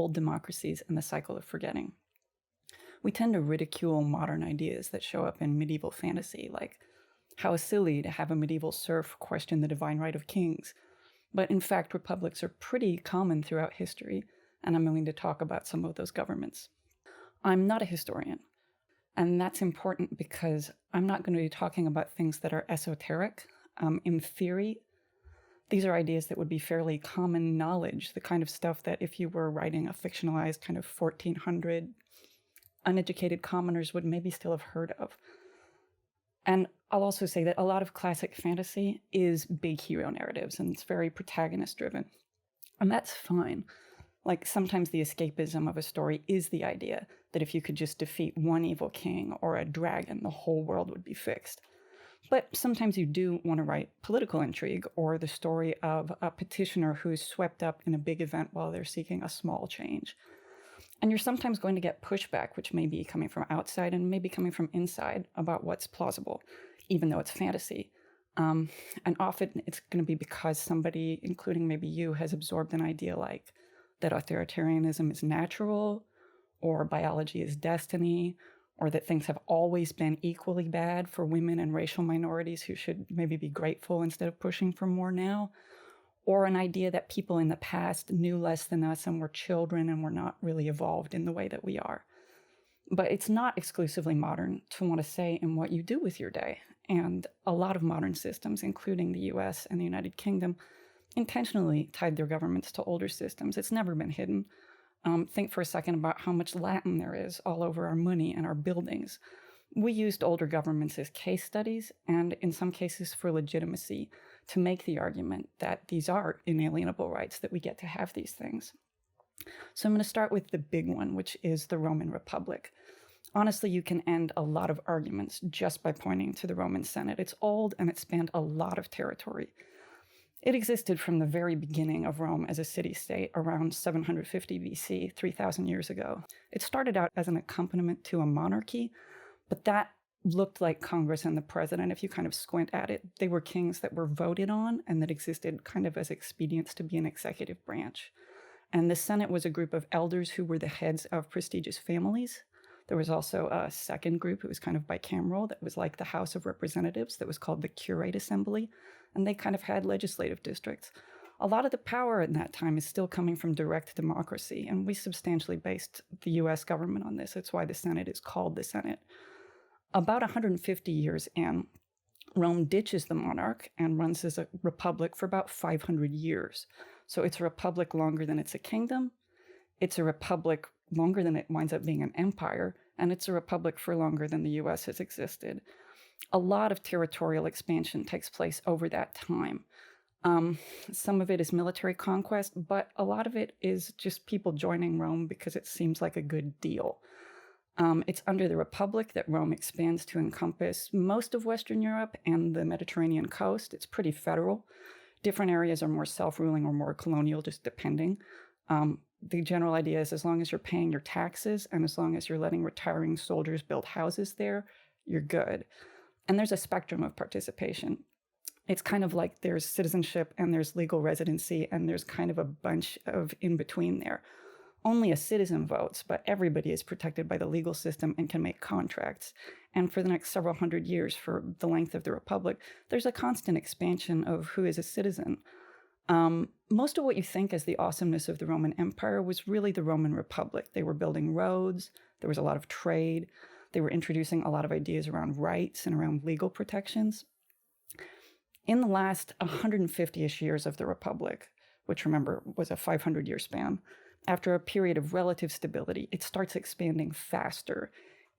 old democracies and the cycle of forgetting. We tend to ridicule modern ideas that show up in medieval fantasy, like how silly to have a medieval serf question the divine right of kings. But in fact, republics are pretty common throughout history, and I'm going to talk about some of those governments. I'm not a historian, and that's important because I'm not going to be talking about things that are esoteric. In theory, these are ideas that would be fairly common knowledge, the kind of stuff that if you were writing a fictionalized kind of 1400, uneducated commoners would maybe still have heard of. And I'll also say that a lot of classic fantasy is big hero narratives, and it's very protagonist-driven. And that's fine. Like, sometimes the escapism of a story is the idea that if you could just defeat one evil king or a dragon, the whole world would be fixed. But sometimes you do want to write political intrigue or the story of a petitioner who's swept up in a big event while they're seeking a small change. And you're sometimes going to get pushback, which may be coming from outside and maybe coming from inside about what's plausible, even though it's fantasy. And often it's going to be because somebody, including maybe you, has absorbed an idea like that authoritarianism is natural, or biology is destiny, or that things have always been equally bad for women and racial minorities who should maybe be grateful instead of pushing for more now, or an idea that people in the past knew less than us and were children and were not really evolved in the way that we are. But it's not exclusively modern to want to say in what you do with your day. And a lot of modern systems, including the US and the United Kingdom, intentionally tied their governments to older systems. It's never been hidden. Think for a second about how much Latin there is all over our money and our buildings. We used older governments as case studies, and in some cases for legitimacy, to make the argument that these are inalienable rights, that we get to have these things. So I'm going to start with the big one, which is the Roman Republic. Honestly, you can end a lot of arguments just by pointing to the Roman Senate. It's old and it spanned a lot of territory. It existed from the very beginning of Rome as a city-state around 750 BC, 3,000 years ago. It started out as an accompaniment to a monarchy, but that looked like Congress and the president if you kind of squint at it. They were kings that were voted on and that existed kind of as expedients to be an executive branch. And the Senate was a group of elders who were the heads of prestigious families. There was also a second group, it was kind of bicameral, that was like the House of Representatives, that was called the Curate Assembly, and they kind of had legislative districts. A lot of the power in that time is still coming from direct democracy, and we substantially based the US government on this. That's why the Senate is called the Senate. About 150 years in, Rome ditches the monarch and runs as a republic for about 500 years. So it's a republic longer than it's a kingdom. It's a republic longer than it winds up being an empire, and it's a republic for longer than the US has existed. A lot of territorial expansion takes place over that time. Some of it is military conquest, but a lot of it is just people joining Rome because it seems like a good deal. It's under the Republic that Rome expands to encompass most of Western Europe and the Mediterranean coast. It's pretty federal. Different areas are more self-ruling or more colonial, just depending. The general idea is as long as you're paying your taxes and as long as you're letting retiring soldiers build houses there, you're good. And there's a spectrum of participation. It's kind of like there's citizenship and there's legal residency and there's kind of a bunch of in between there. Only a citizen votes, but everybody is protected by the legal system and can make contracts. And for the next several hundred years, for the length of the Republic, there's a constant expansion of who is a citizen. Most of what you think as the awesomeness of the Roman Empire was really the Roman Republic. They were building roads, there was a lot of trade, they were introducing a lot of ideas around rights and around legal protections. In the last 150-ish years of the Republic, which remember was a 500-year span, after a period of relative stability, it starts expanding faster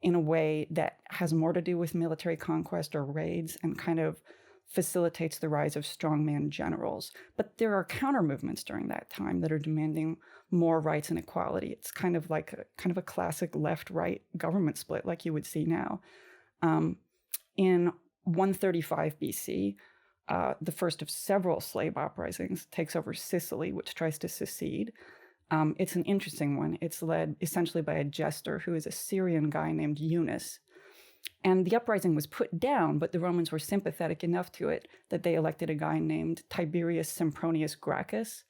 in a way that has more to do with military conquest or raids and kind of facilitates the rise of strongman generals. But there are counter movements during that time that are demanding more rights and equality. It's kind of like a classic left-right government split like you would see now. In 135 BC, the first of several slave uprisings takes over Sicily, which tries to secede. It's an interesting one. It's led essentially by a jester who is a Syrian guy named Eunice. And the uprising was put down, but the Romans were sympathetic enough to it that they elected a guy named Tiberius Sempronius Gracchus,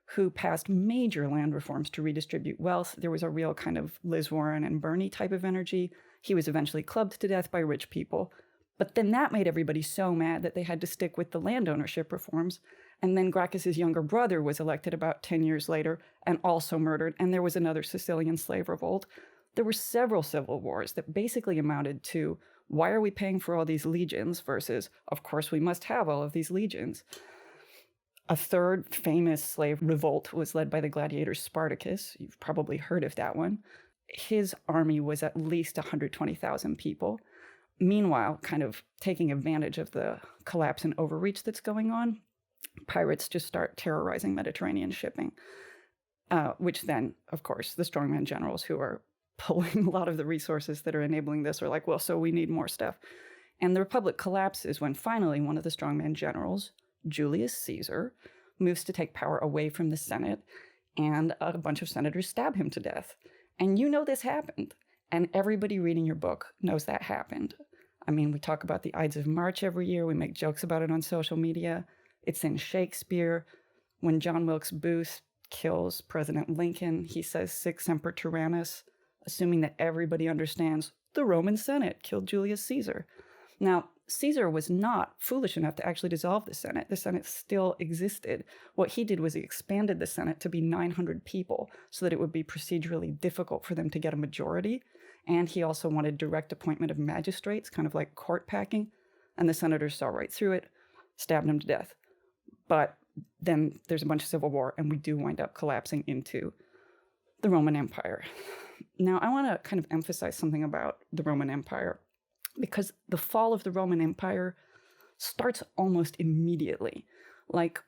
who passed major land reforms to redistribute wealth. There was a real kind of Liz Warren and Bernie type of energy. He was eventually clubbed to death by rich people. But then that made everybody so mad that they had to stick with the land ownership reforms. And then Gracchus's younger brother was elected about 10 years later and also murdered. And there was another Sicilian slave revolt. There were several civil wars that basically amounted to, why are we paying for all these legions versus, of course, we must have all of these legions. A third famous slave revolt was led by the gladiator Spartacus. You've probably heard of that one. His army was at least 120,000 people. Meanwhile, kind of taking advantage of the collapse and overreach that's going on, pirates just start terrorizing Mediterranean shipping, which then, of course, the strongman generals who are pulling a lot of the resources that are enabling this are like, well, so we need more stuff. And the Republic collapses when finally one of the strongman generals, Julius Caesar, moves to take power away from the Senate, and a bunch of senators stab him to death. And you know this happened. And everybody reading your book knows that happened. I mean, we talk about the Ides of March every year. We make jokes about it on social media. It's in Shakespeare. When John Wilkes Booth kills President Lincoln, he says, Sic semper tyrannis, assuming that everybody understands the Roman Senate killed Julius Caesar. Now, Caesar was not foolish enough to actually dissolve the Senate. The Senate still existed. What he did was he expanded the Senate to be 900 people so that it would be procedurally difficult for them to get a majority. And he also wanted direct appointment of magistrates, kind of like court packing. And the senators saw right through it, stabbed him to death. But then there's a bunch of civil war, and we do wind up collapsing into the Roman Empire. Now, I want to kind of emphasize something about the Roman Empire, because the fall of the Roman Empire starts almost immediately. Like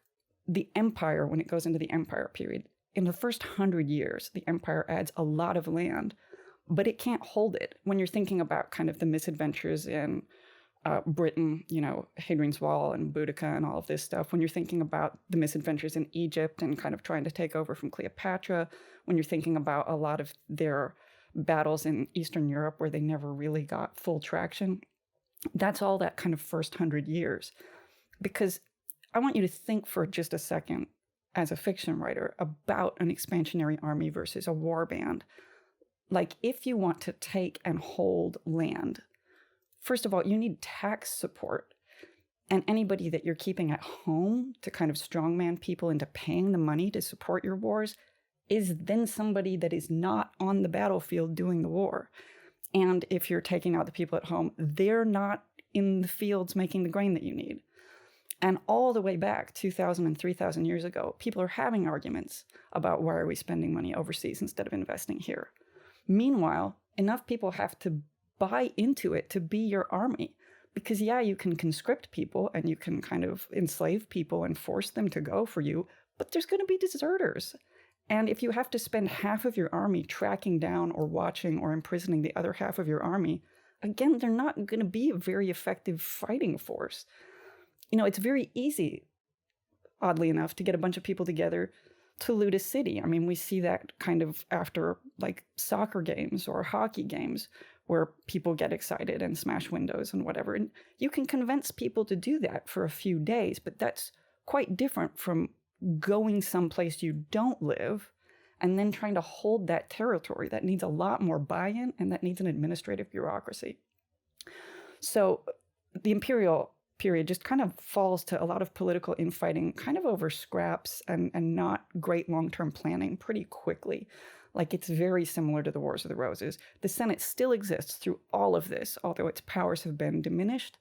the empire, when it goes into the empire period, in the first 100 years, the empire adds a lot of land, but it can't hold it. When you're thinking about kind of the misadventures in Britain, you know, Hadrian's Wall and Boudica and all of this stuff, when you're thinking about the misadventures in Egypt and kind of trying to take over from Cleopatra, when you're thinking about a lot of their battles in Eastern Europe where they never really got full traction, that's all that kind of first 100 years. Because I want you to think for just a second, as a fiction writer, about an expansionary army versus a war band. Like, if you want to take and hold land, first of all, you need tax support. And anybody that you're keeping at home to kind of strongman people into paying the money to support your wars is then somebody that is not on the battlefield doing the war. And if you're taking out the people at home, they're not in the fields making the grain that you need. And all the way back 2,000 and 3,000 years ago, people are having arguments about why are we spending money overseas instead of investing here. Meanwhile, enough people have to buy into it to be your army. Because yeah, you can conscript people and you can kind of enslave people and force them to go for you, but there's going to be deserters. And if you have to spend half of your army tracking down or watching or imprisoning the other half of your army, again, they're not going to be a very effective fighting force. You know, it's very easy, oddly enough, to get a bunch of people together to loot a city. I mean, we see that kind of after like soccer games or hockey games where people get excited and smash windows and whatever. And you can convince people to do that for a few days, but that's quite different from going someplace you don't live and then trying to hold that territory. That needs a lot more buy-in and that needs an administrative bureaucracy. So the imperial period just kind of falls to a lot of political infighting, kind of over scraps and not great long-term planning pretty quickly. Like, it's very similar to the Wars of the Roses. The Senate still exists through all of this, although its powers have been diminished.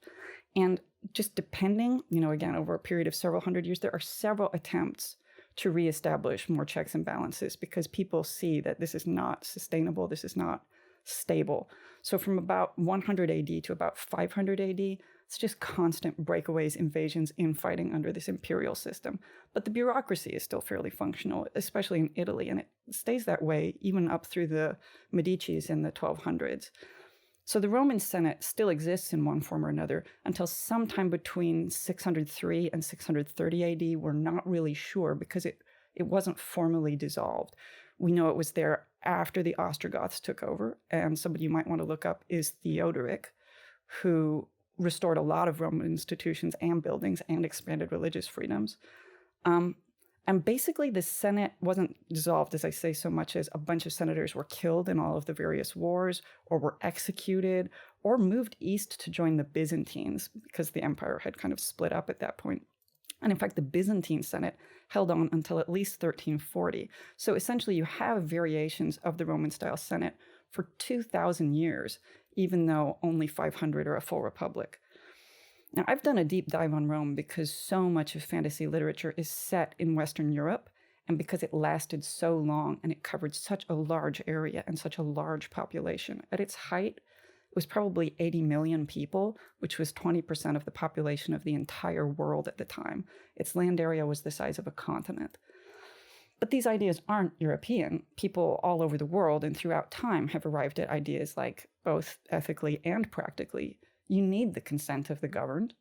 And just depending, you know, again, over a period of several hundred years, there are several attempts to reestablish more checks and balances because people see that this is not sustainable, this is not stable. So from about 100 AD to about 500 AD, it's just constant breakaways, invasions, infighting under this imperial system. But the bureaucracy is still fairly functional, especially in Italy, and it stays that way even up through the Medicis in the 1200s. So the Roman Senate still exists in one form or another until sometime between 603 and 630 AD. We're not really sure because it wasn't formally dissolved. We know it was there after the Ostrogoths took over, and somebody you might want to look up is Theodoric, who restored a lot of Roman institutions and buildings and expanded religious freedoms. And basically, the Senate wasn't dissolved, as I say, so much as a bunch of senators were killed in all of the various wars, or were executed, or moved east to join the Byzantines, because the empire had kind of split up at that point. And in fact, the Byzantine Senate held on until at least 1340. So essentially, you have variations of the Roman-style Senate for 2,000 years, even though only 500 are a full republic. Now, I've done a deep dive on Rome because so much of fantasy literature is set in Western Europe, and because it lasted so long and it covered such a large area and such a large population. At its height, it was probably 80 million people, which was 20% of the population of the entire world at the time. Its land area was the size of a continent. But these ideas aren't European. People all over the world and throughout time have arrived at ideas like, both ethically and practically, you need the consent of the governed.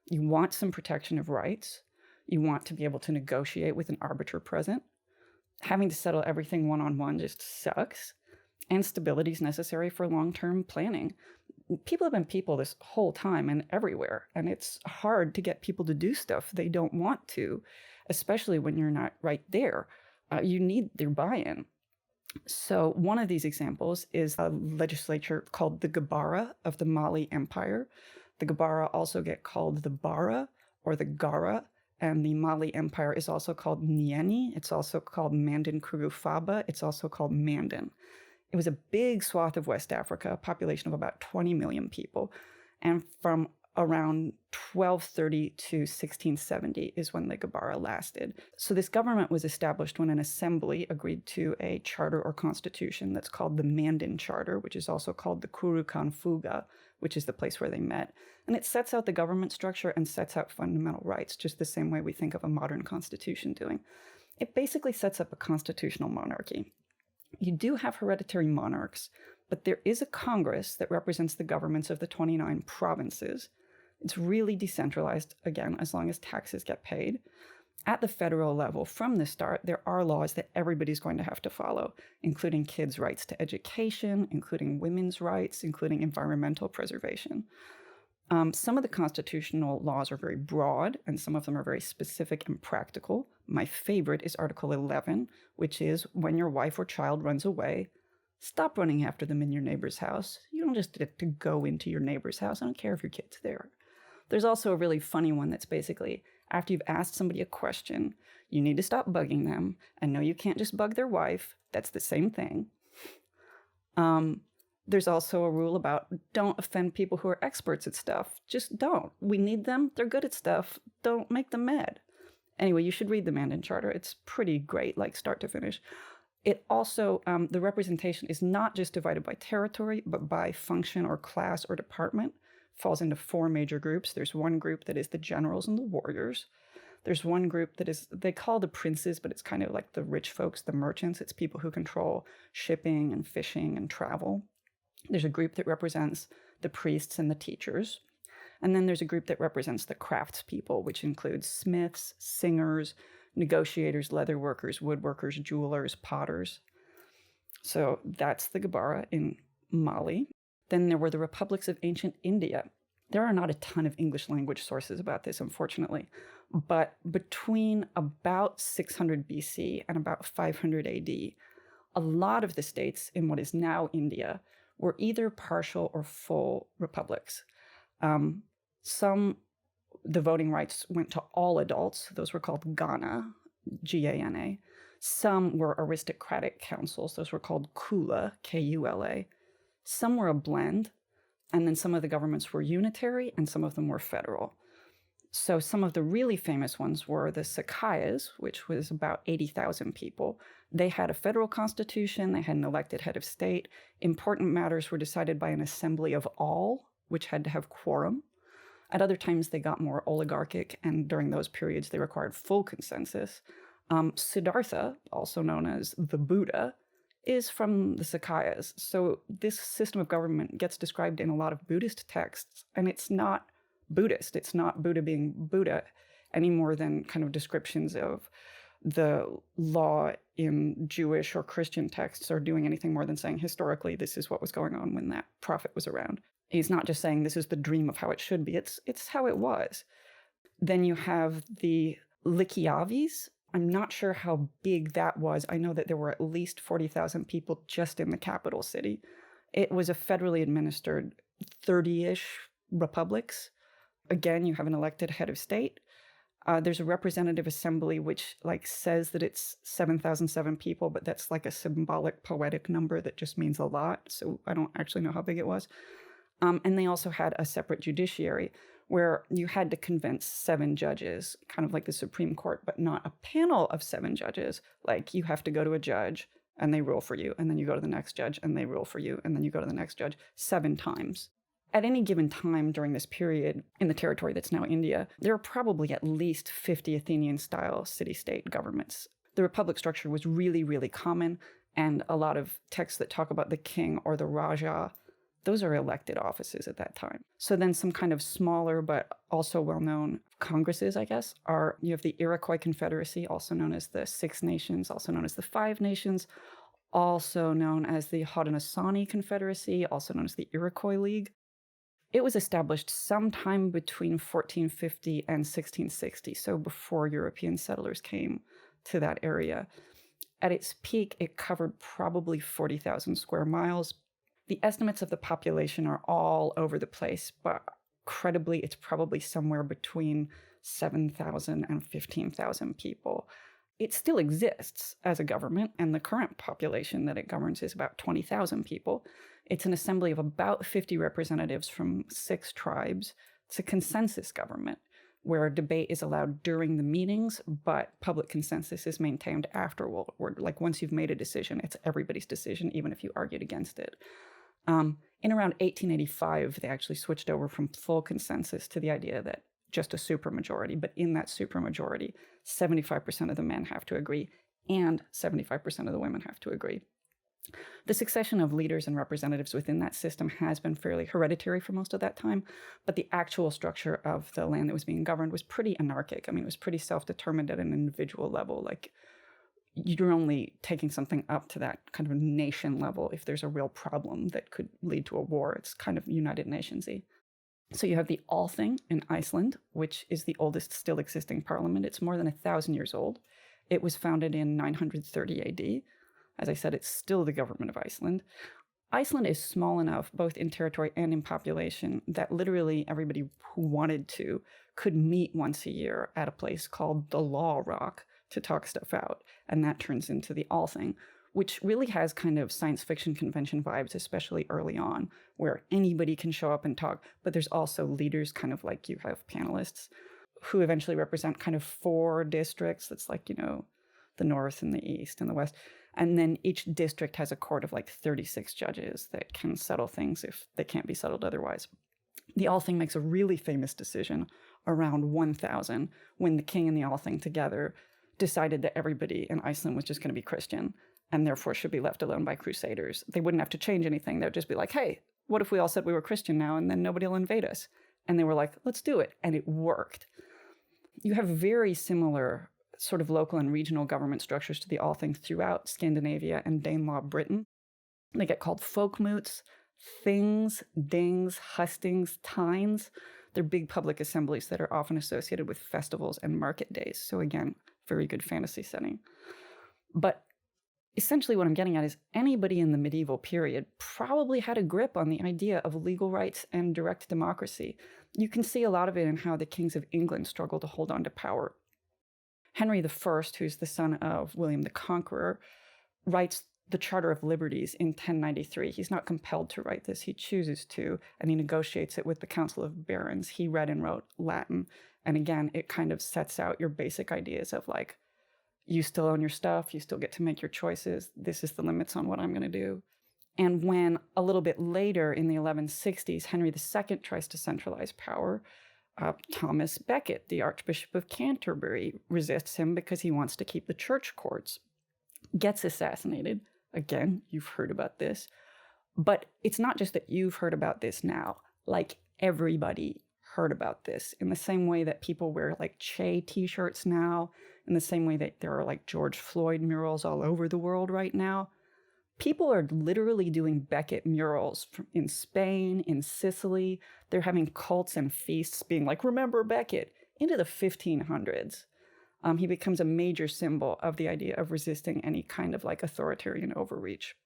You want some protection of rights. You want to be able to negotiate with an arbiter present. Having to settle everything one-on-one just sucks. And stability is necessary for long-term planning. People have been people this whole time and everywhere, and it's hard to get people to do stuff they don't want to, especially when you're not right there. You need their buy-in. So one of these examples is a legislature called the Gbara of the Mali Empire. The Gbara also get called the Bara or the Gara, and the Mali Empire is also called Nieni. It's also called Manden Charter. It's also called Manden. It was a big swath of West Africa, a population of about 20 million people. And from around 1230 to 1670 is when the Gbara lasted. So this government was established when an assembly agreed to a charter or constitution that's called the Manden Charter, which is also called the Kouroukan Fouga, which is the place where they met. And it sets out the government structure and sets out fundamental rights, just the same way we think of a modern constitution doing. It basically sets up a constitutional monarchy. You do have hereditary monarchs, but there is a Congress that represents the governments of the 29 provinces. It's really decentralized, again, as long as taxes get paid. At the federal level, from the start, there are laws that everybody's going to have to follow, including kids' rights to education, including women's rights, including environmental preservation. Some of the constitutional laws are very broad, and some of them are very specific and practical. My favorite is Article 11, which is when your wife or child runs away, stop running after them in your neighbor's house. You don't just get to go into your neighbor's house. I don't care if your kid's there. There's also a really funny one that's basically, after you've asked somebody a question, you need to stop bugging them. And no, you can't just bug their wife. That's the same thing. There's also a rule about don't offend people who are experts at stuff. Just don't. We need them. They're good at stuff. Don't make them mad. Anyway, you should read the Manden Charter. It's pretty great, like start to finish. It also, the representation is not just divided by territory, but by function or class or department. Falls into 4 major groups. There's one group that is the generals and the warriors. There's one group that is, they call the princes, but it's kind of like the rich folks, the merchants. It's people who control shipping and fishing and travel. There's a group that represents the priests and the teachers. And then there's a group that represents the craftspeople, which includes smiths, singers, negotiators, leather workers, woodworkers, jewelers, potters. So that's the Gbara in Mali. Then there were the republics of ancient India. There are not a ton of English language sources about this, unfortunately. But between about 600 BC and about 500 AD, a lot of the states in what is now India were either partial or full republics. The voting rights went to all adults. Those were called Gana, G-A-N-A. Some were aristocratic councils. Those were called Kula, K-U-L-A. Some were a blend, and then some of the governments were unitary, and some of them were federal. So some of the really famous ones were the Sakayas, which was about 80,000 people. They had a federal constitution. They had an elected head of state. Important matters were decided by an assembly of all, which had to have quorum. At other times, they got more oligarchic, and during those periods, they required full consensus. Siddhartha, also known as the Buddha, is from the Sakayas. So this system of government gets described in a lot of Buddhist texts, and it's not Buddhist. It's not Buddha being Buddha any more than kind of descriptions of the law in Jewish or Christian texts are doing anything more than saying historically this is what was going on when that prophet was around. He's not just saying this is the dream of how it should be. It's how it was. Then you have the Lykiavis, I'm not sure how big that was. I know that there were at least 40,000 people just in the capital city. It was a federally administered 30-ish republics. Again, you have an elected head of state. There's a representative assembly which says that it's 7,007 people, but that's like a symbolic poetic number that just means a lot. So I don't actually know how big it was. And they also had a separate judiciary where you had to convince 7 judges, kind of like the Supreme Court, but not a panel of 7 judges. Like you have to go to a judge and they rule for you, and then you go to the next judge and they rule for you, and then you go to the next judge 7 times. At any given time during this period in the territory that's now India, there are probably at least 50 Athenian-style city-state governments. The republic structure was really, really common, and a lot of texts that talk about the king or the Raja, those are elected offices at that time. So then some kind of smaller but also well-known congresses, I guess, you have the Iriquois Confederacy, also known as the Six Nations, also known as the Five Nations, also known as the Haudenosaunee Confederacy, also known as the Iroquois League. It was established sometime between 1450 and 1660, so before European settlers came to that area. At its peak, it covered probably 40,000 square miles. The estimates of the population are all over the place, but credibly, it's probably somewhere between 7,000 and 15,000 people. It still exists as a government, and the current population that it governs is about 20,000 people. It's an assembly of about 50 representatives from 6 tribes. It's a consensus government where debate is allowed during the meetings, but public consensus is maintained afterward. Like once you've made a decision, it's everybody's decision, even if you argued against it. In around 1885, they actually switched over from full consensus to the idea that just a supermajority, but in that supermajority, 75% of the men have to agree and 75% of the women have to agree. The succession of leaders and representatives within that system has been fairly hereditary for most of that time, but the actual structure of the land that was being governed was pretty anarchic. I mean, it was pretty self-determined at an individual level. Like, you're only taking something up to that kind of nation level if there's a real problem that could lead to a war. It's kind of United Nationsy. So you have the Althing in Iceland, which is the oldest still existing parliament. It's more than 1,000 years old. It was founded in 930 AD. As I said, it's still the government of Iceland. Iceland is small enough, both in territory and in population, that literally everybody who wanted to could meet once a year at a place called the Law Rock to talk stuff out. And that turns into the Althing, which really has kind of science fiction convention vibes, especially early on, where anybody can show up and talk, but there's also leaders, kind of like you have panelists, who eventually represent kind of 4 districts. That's like, the North and the East and the West. And then each district has a court of like 36 judges that can settle things if they can't be settled otherwise. The Althing makes a really famous decision around 1000 when the king and the Althing together decided that everybody in Iceland was just going to be Christian and therefore should be left alone by crusaders. They wouldn't have to change anything. They'd just be like, hey, what if we all said we were Christian now and then nobody will invade us? And they were like, let's do it. And it worked. You have very similar sort of local and regional government structures to the Althing throughout Scandinavia and Danelaw, Britain. They get called folkmoots, things, dings, hustings, tines. They're big public assemblies that are often associated with festivals and market days. So again, very good fantasy setting. But essentially what I'm getting at is anybody in the medieval period probably had a grip on the idea of legal rights and direct democracy. You can see a lot of it in how the kings of England struggle to hold on to power. Henry I, who's the son of William the Conqueror, writes the Charter of Liberties in 1093. He's not compelled to write this. He chooses to, and he negotiates it with the Council of Barons. He read and wrote Latin. And again, it kind of sets out your basic ideas of like, you still own your stuff, you still get to make your choices, this is the limits on what I'm going to do. And when a little bit later in the 1160s, Henry II tries to centralize power, Thomas Becket, the Archbishop of Canterbury, resists him because he wants to keep the church courts, gets assassinated. Again, you've heard about this. But it's not just that you've heard about this now. Like, everybody heard about this in the same way that people wear like Che t-shirts now, in the same way that there are like George Floyd murals all over the world right now. People are literally doing Becket murals in Spain, in Sicily. They're having cults and feasts being like, remember Becket, into the 1500s. He becomes a major symbol of the idea of resisting any kind of like authoritarian overreach.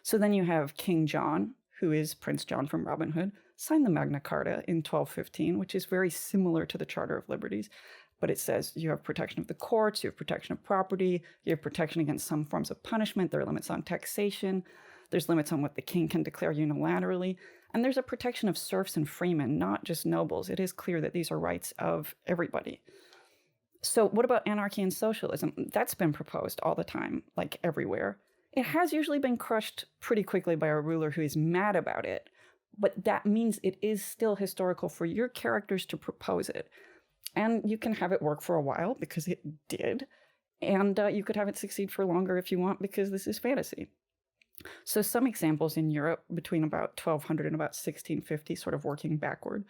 So then you have King John, who is Prince John from Robin Hood, signed the Magna Carta in 1215, which is very similar to the Charter of Liberties. But it says you have protection of the courts, you have protection of property, you have protection against some forms of punishment, there are limits on taxation, there's limits on what the king can declare unilaterally, and there's a protection of serfs and freemen, not just nobles. It is clear that these are rights of everybody. So what about anarchy and socialism? That's been proposed all the time, like everywhere. It has usually been crushed pretty quickly by a ruler who is mad about it, but that means it is still historical for your characters to propose it. And you can have it work for a while because it did, and you could have it succeed for longer if you want because this is fantasy. So some examples in Europe between about 1200 and about 1650, sort of working backward.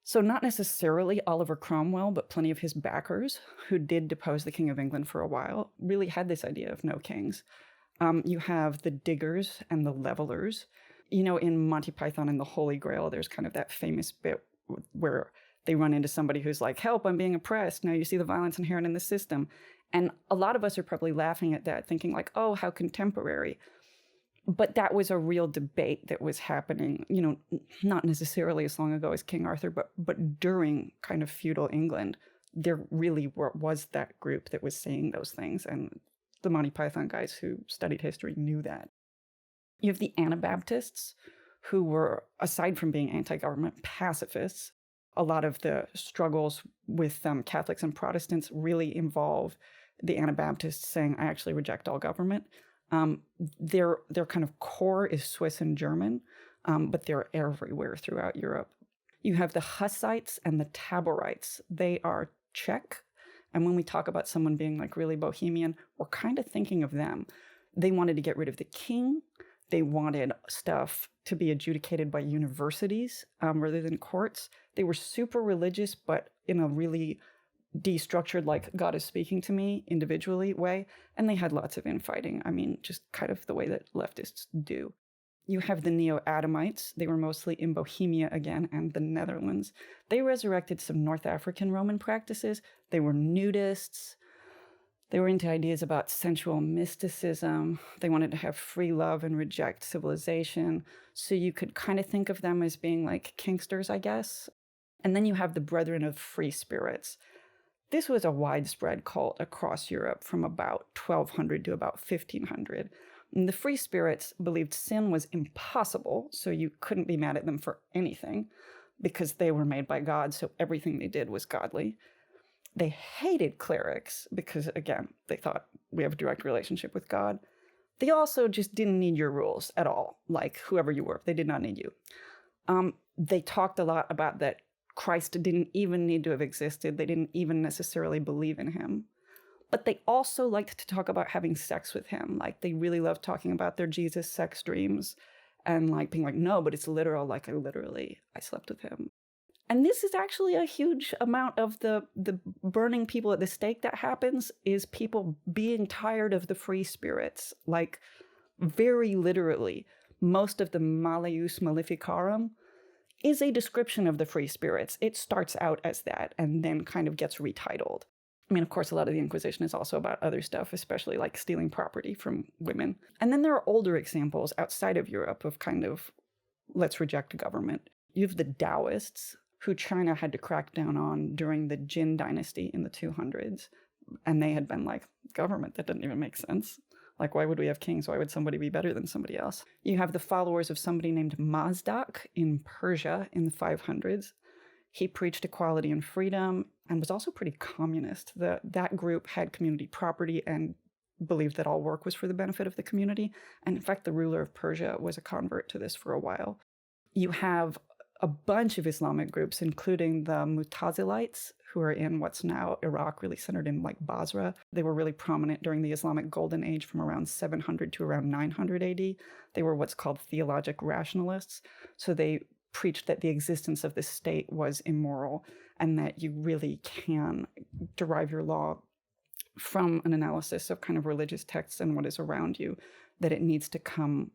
So not necessarily Oliver Cromwell, but plenty of his backers, who did depose the King of England for a while, really had this idea of no kings. You have the diggers and the levelers. You know, in Monty Python and the Holy Grail, there's kind of that famous bit where they run into somebody who's like, help, I'm being oppressed. Now you see the violence inherent in the system. And a lot of us are probably laughing at that, thinking like, oh, how contemporary. But that was a real debate that was happening, you know, not necessarily as long ago as King Arthur, but during kind of feudal England, there really was that group that was saying those things. And the Monty Python guys who studied history knew that. You have the Anabaptists, who were, aside from being anti-government, pacifists. A lot of the struggles with Catholics and Protestants really involve the Anabaptists saying, I actually reject all government. Their kind of core is Swiss and German, but they're everywhere throughout Europe. You have the Hussites and the Taborites. They are Czech. And when we talk about someone being like really bohemian, we're kind of thinking of them. They wanted to get rid of the king. They wanted stuff to be adjudicated by universities rather than courts. They were super religious, but in a really destructured, like God is speaking to me individually way. And they had lots of infighting. I mean, just kind of the way that leftists do. You have the Neo-Adamites. They were mostly in Bohemia again and the Netherlands. They resurrected some North African Roman practices. They were nudists. They were into ideas about sensual mysticism. They wanted to have free love and reject civilization. So you could kind of think of them as being like kinksters, I guess. And then you have the Bretheren of Free Spirits. This was a widespread cult across Europe from about 1200 to about 1500. And the Free Spirits believed sin was impossible, so you couldn't be mad at them for anything because they were made by God, so everything they did was godly. They hated clerics because, again, they thought we have a direct relationship with God. They also just didn't need your rules at all, like whoever you were. They did not need you. They talked a lot about that Christ didn't even need to have existed. They didn't even necessarily believe in him. But they also liked to talk about having sex with him. Like, they really loved talking about their Jesus sex dreams and like being like, no, but it's literal. Like, I slept with him. And this is actually a huge amount of the burning people at the stake that happens is people being tired of the free spirits. Like, very literally, most of the Malleus Maleficarum is a description of the free spirits. It starts out as that and then kind of gets retitled. I mean, of course, a lot of the Inquisition is also about other stuff, especially like stealing property from women. And then there are older examples outside of Europe of kind of, let's reject government. You have the Taoists, who China had to crack down on during the Jin dynasty in the 200s. And they had been like, government, that doesn't even make sense. Like, why would we have kings? Why would somebody be better than somebody else? You have the followers of somebody named Mazdak in Persia in the 500s. He preached equality and freedom and was also pretty communist. That group had community property and believed that all work was for the benefit of the community. And in fact, the ruler of Persia was a convert to this for a while. You have a bunch of Islamic groups, including the Mutazilites, who are in what's now Iraq, really centered in like Basra. They were really prominent during the Islamic Golden Age from around 700 to around 900 AD. They were what's called theologic rationalists. So they preached that the existence of the state was immoral and that you really can derive your law from an analysis of kind of religious texts and what is around you, that it needs to come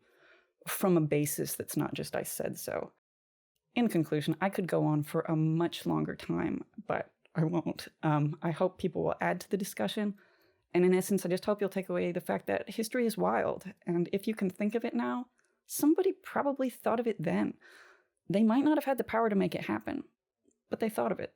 from a basis that's not just I said so. In conclusion, I could go on for a much longer time, but I won't. I hope people will add to the discussion. And in essence, I just hope you'll take away the fact that history is wild. And if you can think of it now, somebody probably thought of it then. They might not have had the power to make it happen, but they thought of it.